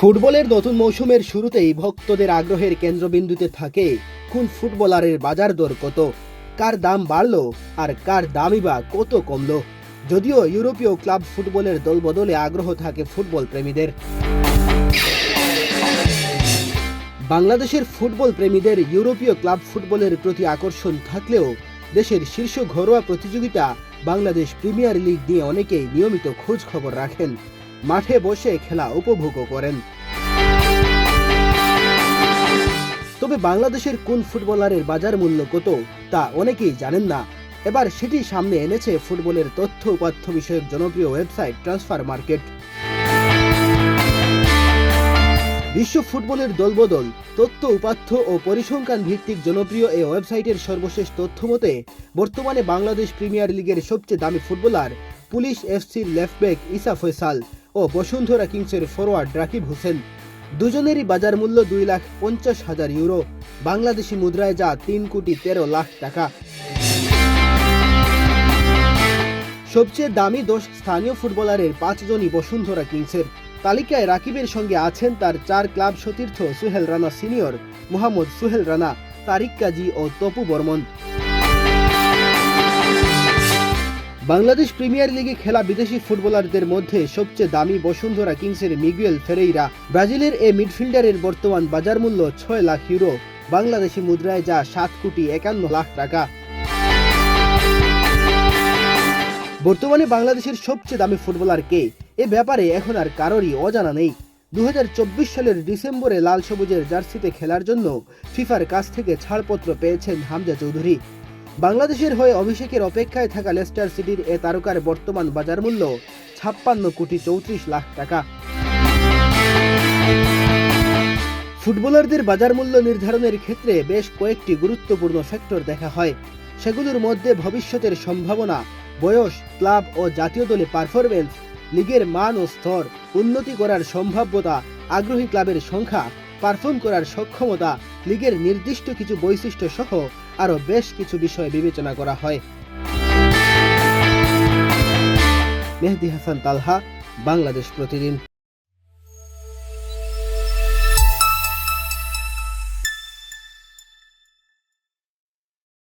ফুটবলের নতুন মৌসুমের শুরুতেই ভক্তদের আগ্রহের কেন্দ্রবিন্দুতে থাকে কোন ফুটবলারের বাজার দর কত, কার দাম বাড়লো আর কার দামই বা কত কমলো। যদিও ইউরোপীয় ক্লাব ফুটবলের দলবদলে আগ্রহ থাকে ফুটবল প্রেমীদের। বাংলাদেশের ফুটবল প্রেমীদের ইউরোপীয় ক্লাব ফুটবলের প্রতি আকর্ষণ থাকলেও দেশের শীর্ষ ঘরোয়া প্রতিযোগিতা বাংলাদেশ প্রিমিয়ার লিগ নিয়ে অনেকেই নিয়মিত খোঁজ খবর রাখেন, মাঠে বসে খেলা উপভোগও করেন। তবে বাংলাদেশের কোন ফুটবলারের বাজার মূল্য কত তা অনেকেই জানেন না। এবার সেটি সামনে এনেছে ফুটবলের তথ্য উপাত্ত বিষয়ক জনপ্রিয় ওয়েবসাইট ট্রান্সফার মার্কেট। বিশ্ব ফুটবলের দলবদল, তথ্য উপাত্ত ও পরিসংখ্যান ভিত্তিক জনপ্রিয় এই ওয়েবসাইটের সর্বশেষ তথ্য মতে বর্তমানে বাংলাদেশ প্রিমিয়ার লিগের সবচেয়ে দামি ফুটবলার পুলিশ এফসির লেফটব্যাক ইসা ফয়সাল ও বসুন্ধরা কিংসের ফরোয়ার্ড রাকিব হোসেন। দুজনেরই বাজার মূল্য 2,50,000 ইউরো, বাংলাদেশি মুদ্রায় যা 3,13,00,000 টাকা। সবচেয়ে দামি 10 স্থানীয় ফুটবলারের 5 জনই বসুন্ধরা কিংসের। তালিকায় রাকিবের সঙ্গে আছেন তার 4 ক্লাব সতীর্থ সোহেল রানা সিনিয়র, মোহাম্মদ সোহেল রানা, তারিক কাজী ও তপু বর্মন। বাংলাদেশ প্রিমিয়ার লিগে খেলা বিদেশি ফুটবলারদের মধ্যে সবচেয়ে দামি বসুন্ধরা কিংসের মিগুয়েল ফেরেইরা। ব্রাজিলের এই মিডফিল্ডারের বর্তমান বাজার মূল্য 6 লাখ ইউরো, বাংলাদেশি মুদ্রায় যা 7,51,00,000 টাকা। বর্তমানে বাংলাদেশের সবচেয়ে দামি ফুটবলার কে, এ ব্যাপারে এখন আর কারোরই অজানা নেই। 2024 সালের ডিসেম্বরে লাল সবুজের জার্সিতে খেলার জন্য ফিফার কাছ থেকে ছাড়পত্র পেয়েছেন হামজা চৌধুরী। বাংলাদেশের হয়ে অভিষেকের অপেক্ষায় থাকা লেস্টার সিটির এ তারকার বর্তমান বাজার মূল্য 56,34,00,000 টাকা। ফুটবলারদের বাজার মূল্য নির্ধারণের ক্ষেত্রে বেশ কয়েকটি গুরুত্বপূর্ণ ফ্যাক্টর দেখা হয়। সেগুলোর মধ্যে ভবিষ্যতের সম্ভাবনা, বয়স, ক্লাব ও জাতীয় দলে পারফরমেন্স, লিগের মান ও স্তর, উন্নতি করার সম্ভাব্যতা, আগ্রহী ক্লাবের সংখ্যা, পারফর্ম করার সক্ষমতা, লিগের নির্দিষ্ট কিছু বৈশিষ্ট্য সহ আরও বেশ কিছু বিষয় বিবেচনা করা হয়। মেহেদী হাসান তালহা, বাংলাদেশ প্রতিদিন।